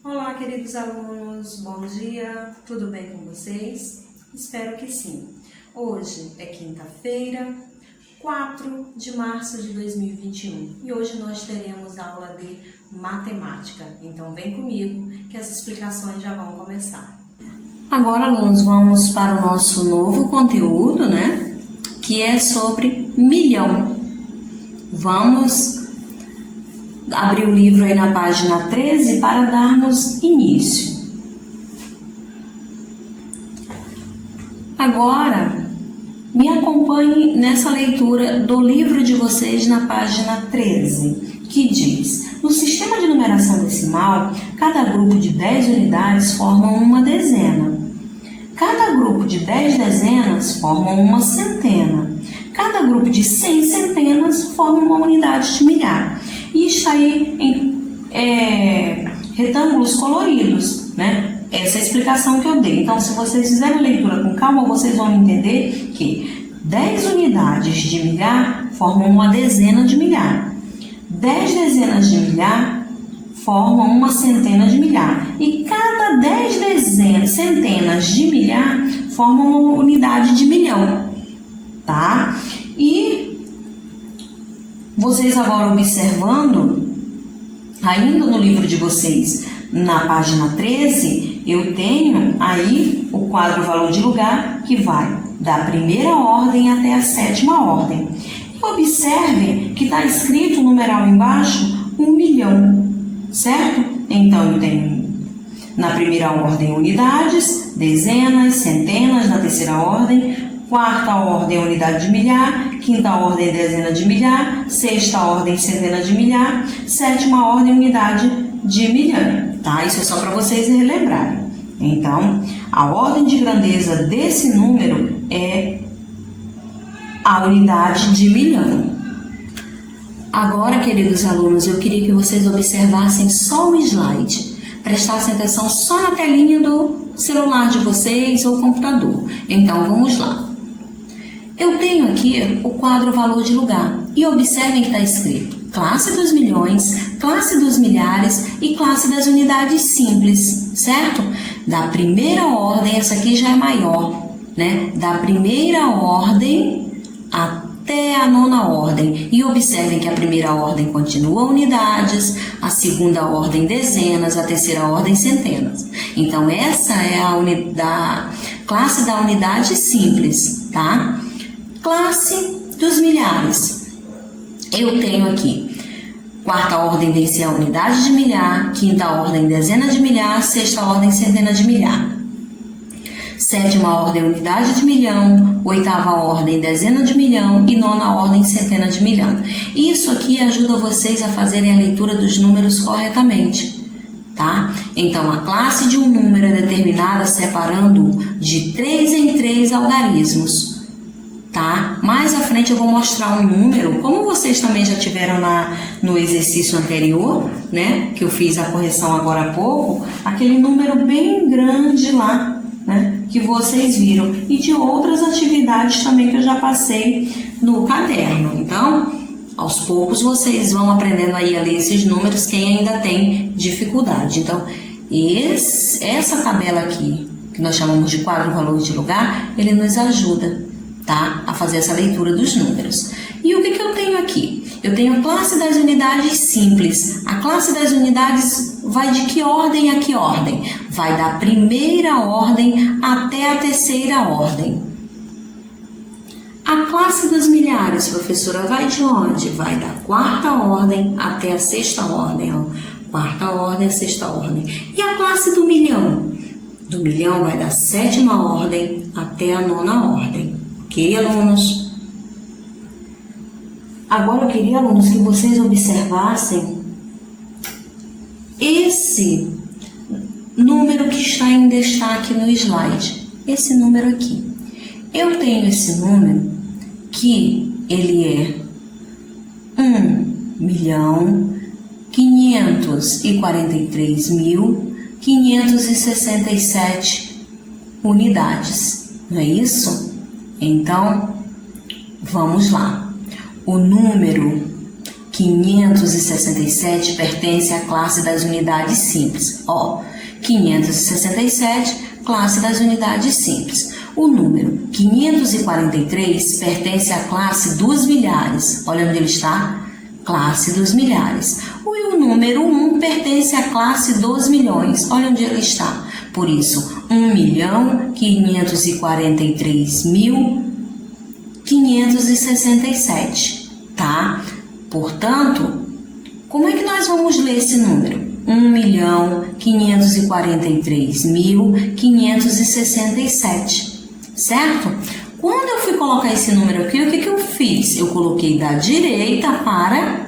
Olá, queridos alunos, bom dia, tudo bem com vocês? Espero que sim. Hoje é quinta-feira, 4 de março de 2021 e hoje nós teremos aula de matemática. Então vem comigo que as explicações já vão começar. Agora, alunos, vamos para o nosso novo conteúdo, né? Que é sobre milhão. Vamos abrir o livro aí na página 13 para darmos início. Agora, me acompanhe nessa leitura do livro de vocês na página 13, que diz: no sistema de numeração decimal, cada grupo de 10 unidades forma uma dezena. Cada grupo de 10 dezenas forma uma centena. Cada grupo de 100 centenas forma uma unidade de milhar. E está aí em retângulos coloridos, né? Essa é a explicação que eu dei. Então, se vocês fizerem a leitura com calma, vocês vão entender que 10 unidades de milhar formam uma dezena de milhar. 10 dezenas de milhar formam uma centena de milhar. E cada 10 centenas de milhar formam uma unidade de milhão, tá? E vocês agora observando, ainda no livro de vocês, na página 13, eu tenho aí o quadro valor de lugar, que vai da primeira ordem até a sétima ordem. E observe que está escrito o numeral embaixo, 1 milhão, certo? Então, eu tenho na primeira ordem unidades, dezenas, centenas, na terceira ordem, quarta ordem unidade de milhar, quinta ordem dezena de milhar, sexta ordem centena de milhar, sétima ordem unidade de milhão, tá? Isso é só para vocês relembrarem. Então, a ordem de grandeza desse número é a unidade de milhão. Agora, queridos alunos, eu queria que vocês observassem só o slide, prestassem atenção só na telinha do celular de vocês ou computador. Então, vamos lá. Eu tenho aqui o quadro valor de lugar e observem que está escrito classe dos milhões, classe dos milhares e classe das unidades simples, certo? Da primeira ordem, essa aqui já é maior, né? Da primeira ordem até a nona ordem. E observem que a primeira ordem continua unidades, a segunda ordem dezenas, a terceira ordem centenas. Então, essa é a classe da unidade simples, tá? Classe dos milhares. Eu tenho aqui quarta ordem vem ser a unidade de milhar, quinta ordem dezena de milhar, sexta ordem centena de milhar. Sétima ordem unidade de milhão, oitava ordem dezena de milhão e nona ordem centena de milhão. Isso aqui ajuda vocês a fazerem a leitura dos números corretamente, tá? Então, a classe de um número é determinada separando de 3 em 3 algarismos. Tá? Mais à frente eu vou mostrar um número, como vocês também já tiveram no exercício anterior, né? Que eu fiz a correção agora há pouco, aquele número bem grande lá, né? Que vocês viram, e de outras atividades também que eu já passei no caderno. Então, aos poucos vocês vão aprendendo aí a ler esses números, quem ainda tem dificuldade. Então, essa tabela aqui, que nós chamamos de quadro valor de lugar, ele nos ajuda, tá? A fazer essa leitura dos números. E o que eu tenho aqui? Eu tenho a classe das unidades simples. A classe das unidades vai de que ordem a que ordem? Vai da primeira ordem até a terceira ordem. A classe dos milhares, professora, vai de onde? Vai da quarta ordem até a sexta ordem. Ó. Quarta ordem a sexta ordem. E a classe do milhão? Do milhão vai da sétima ordem até a nona ordem. Ok, alunos? Agora eu queria, alunos, que vocês observassem esse número que está em destaque no slide. Esse número aqui. Eu tenho esse número que ele é 1.543.567 unidades. Não é isso? Então, vamos lá. O número 567 pertence à classe das unidades simples. Ó, 567, classe das unidades simples. O número 543 pertence à classe dos milhares. Olha onde ele está. Classe dos milhares. E o número 1 pertence à classe dos milhões. Olha onde ele está. Por isso, 1.543.567, tá? Portanto, como é que nós vamos ler esse número? 1.543.567, certo? Quando eu fui colocar esse número aqui, o que eu fiz? Eu coloquei da direita para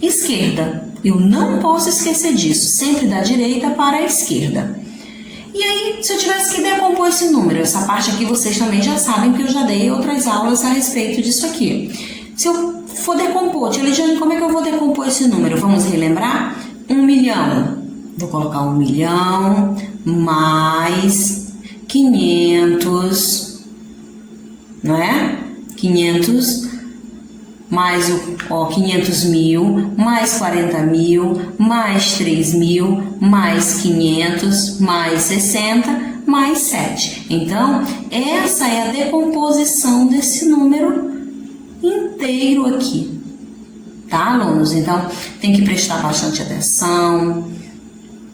esquerda. Eu não posso esquecer disso, sempre da direita para a esquerda. E aí, se eu tivesse que decompor esse número, essa parte aqui vocês também já sabem que eu já dei outras aulas a respeito disso aqui. Se eu for decompor, tia Lidiane, como é que eu vou decompor esse número? Vamos relembrar? 1 milhão. Vou colocar 1 milhão mais 500, não é? 500 mais 500 mil, mais 40 mil, mais 3 mil, mais 500, mais 60, mais 7. Então, essa é a decomposição desse número inteiro aqui. Tá, alunos? Então, tem que prestar bastante atenção,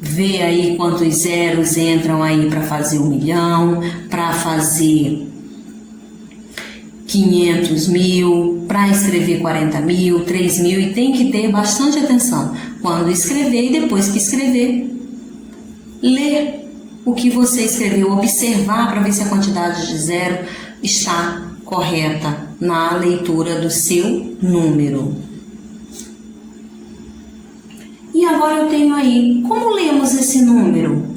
ver aí quantos zeros entram aí para fazer 1 milhão, para fazer 500 mil, para escrever 40 mil, 3 mil, e tem que ter bastante atenção quando escrever e depois que escrever, ler o que você escreveu, observar para ver se a quantidade de zero está correta na leitura do seu número. E agora eu tenho aí, como lemos esse número?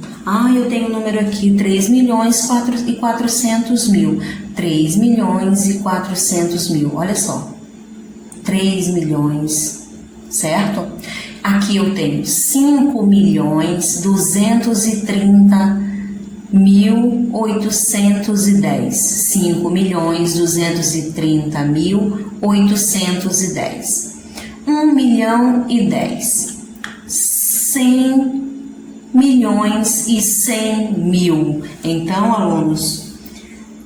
Eu tenho o número aqui, 3.400.000. 3.400.000, olha só. 3 milhões, certo? Aqui eu tenho 5.230.810. 5.230.810. 1 milhão e 10. 100 milhões e 100 mil. Então, alunos,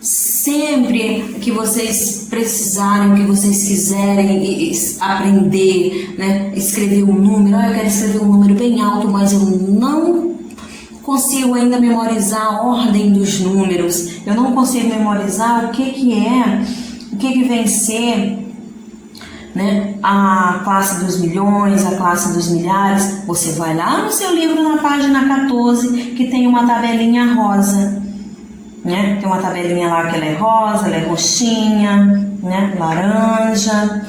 sempre que vocês precisarem, que vocês quiserem aprender, né, escrever um número, eu quero escrever um número bem alto, mas eu não consigo ainda memorizar a ordem dos números, eu não consigo memorizar o que vem ser, né, a classe dos milhões, a classe dos milhares. Você vai lá no seu livro na página 14, que tem uma tabelinha rosa, né? Tem uma tabelinha lá que ela é rosa, ela é roxinha, né? Laranja.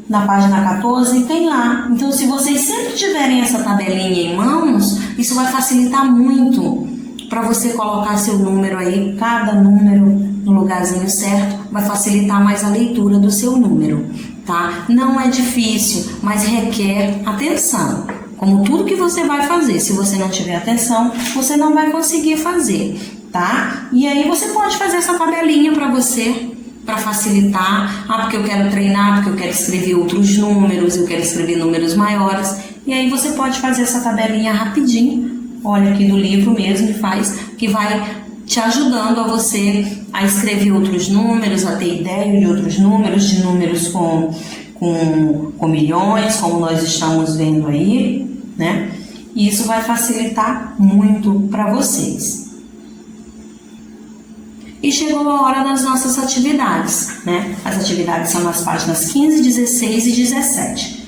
Na página 14 tem lá. Então, se vocês sempre tiverem essa tabelinha em mãos, isso vai facilitar muito para você colocar seu número aí, cada número no lugarzinho certo, vai facilitar mais a leitura do seu número, tá? Não é difícil, mas requer atenção. Como tudo que você vai fazer, se você não tiver atenção, você não vai conseguir fazer, tá? E aí você pode fazer essa tabelinha para você, para facilitar. Porque eu quero treinar, porque eu quero escrever outros números, eu quero escrever números maiores. E aí você pode fazer essa tabelinha rapidinho. Olha aqui do livro mesmo, que vai te ajudando a você a escrever outros números, a ter ideia de outros números, de números com milhões, como nós estamos vendo aí, né? E isso vai facilitar muito para vocês. E chegou a hora das nossas atividades, né? As atividades são nas páginas 15, 16 e 17.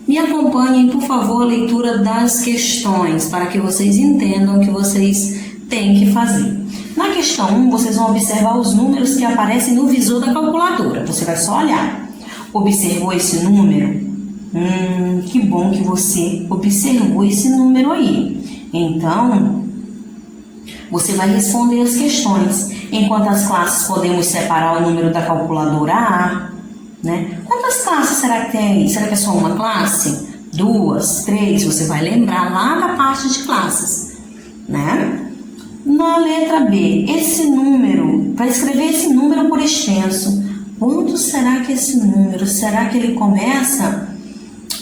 Me acompanhem, por favor, a leitura das questões, para que vocês entendam o que vocês têm que fazer. Na questão 1, vocês vão observar os números que aparecem no visor da calculadora. Você vai só olhar. Observou esse número? Que bom que você observou esse número aí. Então, você vai responder as questões. Enquanto as classes podemos separar o número da calculadora A, né? Quantas classes será que tem aí? Será que é só uma classe? 2, 3? Você vai lembrar lá da parte de classes, né? Na letra B, esse número, para escrever esse número por extenso, quanto será que esse número, será que ele começa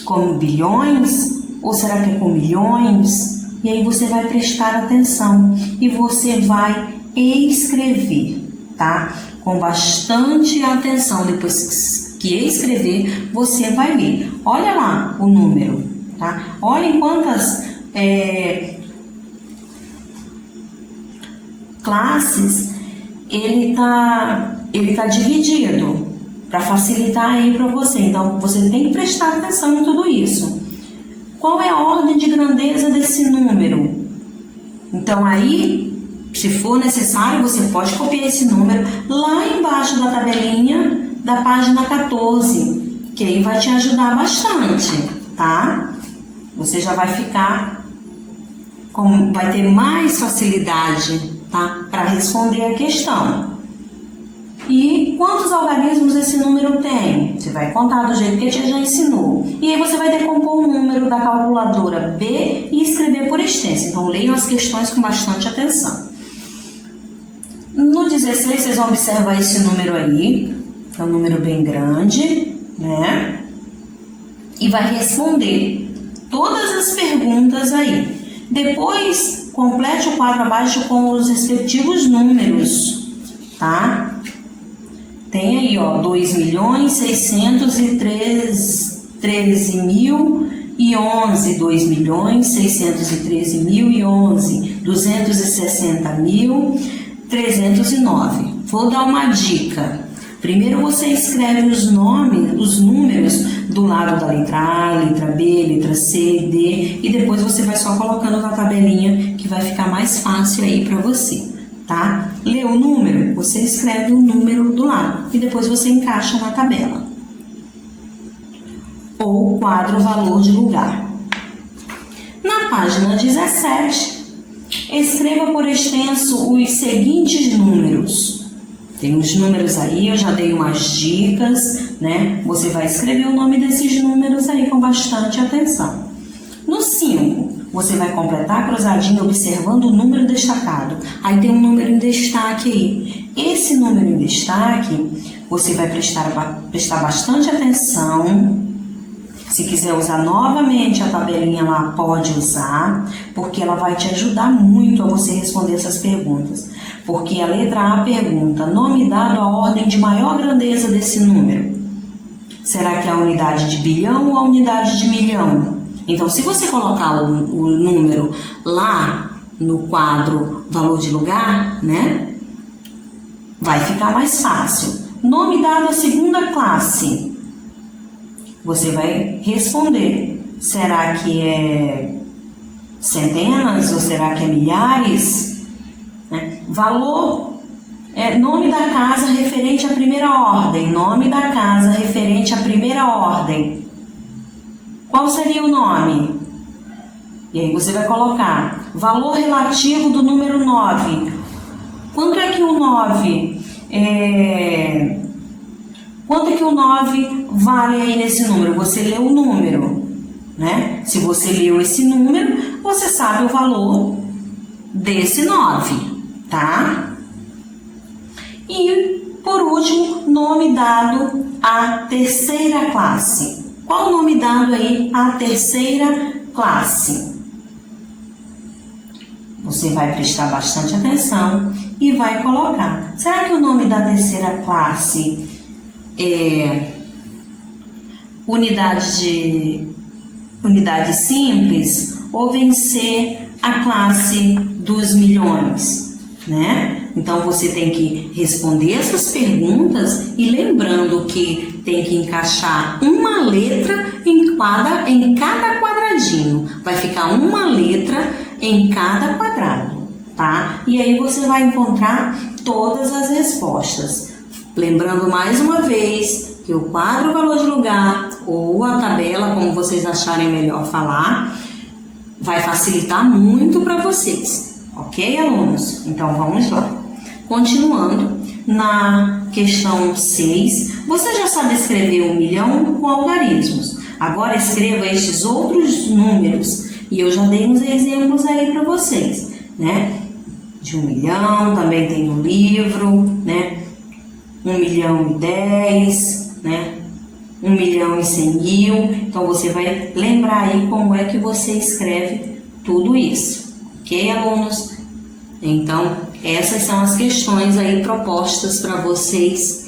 com bilhões ou será que é com milhões? E aí você vai prestar atenção e você vai escrever, tá? Com bastante atenção. Depois que escrever, você vai ler. Olha lá o número, tá? Olhem quantas classes ele tá dividido para facilitar aí para você. Então você tem que prestar atenção em tudo isso. Qual é a ordem de grandeza desse número? Então aí, se for necessário, você pode copiar esse número lá embaixo da tabelinha da página 14, que aí vai te ajudar bastante, tá? Você já vai vai ter mais facilidade, tá? Para responder a questão. E quantos algarismos esse número tem? Você vai contar do jeito que a tia já ensinou. E aí você vai decompor o número da calculadora B e escrever por extenso. Então leiam as questões com bastante atenção. No 16 vocês vão observar esse número aí. É um número bem grande, né? E vai responder todas as perguntas aí. Depois complete o quadro abaixo com os respectivos números, tá? Tem aí, ó, 2.613.011, 2.613.011, 260.309. Vou dar uma dica. Primeiro você escreve os números do lado da letra A, letra B, letra C, D, e depois você vai só colocando na tabelinha, que vai ficar mais fácil aí para você, tá? Lê o número, você escreve o número do lado e depois você encaixa na tabela. Ou quadro valor de lugar. Na página 17, escreva por extenso os seguintes números. Tem os números aí, eu já dei umas dicas, né? Você vai escrever o nome desses números aí com bastante atenção. No 5, você vai completar a cruzadinha observando o número destacado. Aí tem um número em destaque aí. Esse número em destaque, você vai prestar bastante atenção. Se quiser usar novamente a tabelinha lá, pode usar, porque ela vai te ajudar muito a você responder essas perguntas. Porque a letra A pergunta, nome dado à ordem de maior grandeza desse número. Será que é a unidade de bilhão ou a unidade de milhão? Então, se você colocar o número lá no quadro valor de lugar, né, vai ficar mais fácil. Nome dado à segunda classe. Você vai responder. Será que é centenas ou será que é milhares? Valor, nome da casa referente à primeira ordem. Nome da casa referente à primeira ordem. Qual seria o nome? E aí você vai colocar valor relativo do número 9. Quanto é que o 9 Quanto é que o 9 vale aí nesse número? Você leu o número, né? Se você leu esse número, você sabe o valor desse 9, tá? E, por último, nome dado à terceira classe. Qual o nome dado aí à terceira classe? Você vai prestar bastante atenção e vai colocar. Será que o nome da terceira classe é unidade simples ou vencer a classe dos milhões, né? Então você tem que responder essas perguntas e lembrando que tem que encaixar uma letra em cada quadradinho. Vai ficar uma letra em cada quadrado, tá? E aí você vai encontrar todas as respostas. Lembrando mais uma vez que o quadro valor de lugar ou a tabela, como vocês acharem melhor falar, vai facilitar muito para vocês, ok, alunos? Então vamos lá. Continuando, na questão 6, você já sabe escrever 1 milhão com algarismos. Agora escreva estes outros números e eu já dei uns exemplos aí para vocês, né? De 1 milhão, também tem no livro, né? 1.010.000, né? 1.100.000. Então você vai lembrar aí como é que você escreve tudo isso, ok, alunos? Então essas são as questões aí propostas para vocês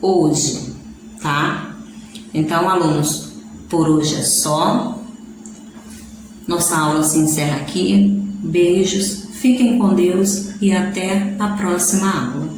hoje, tá? Então, alunos, por hoje é só. Nossa aula se encerra aqui. Beijos, fiquem com Deus e até a próxima aula.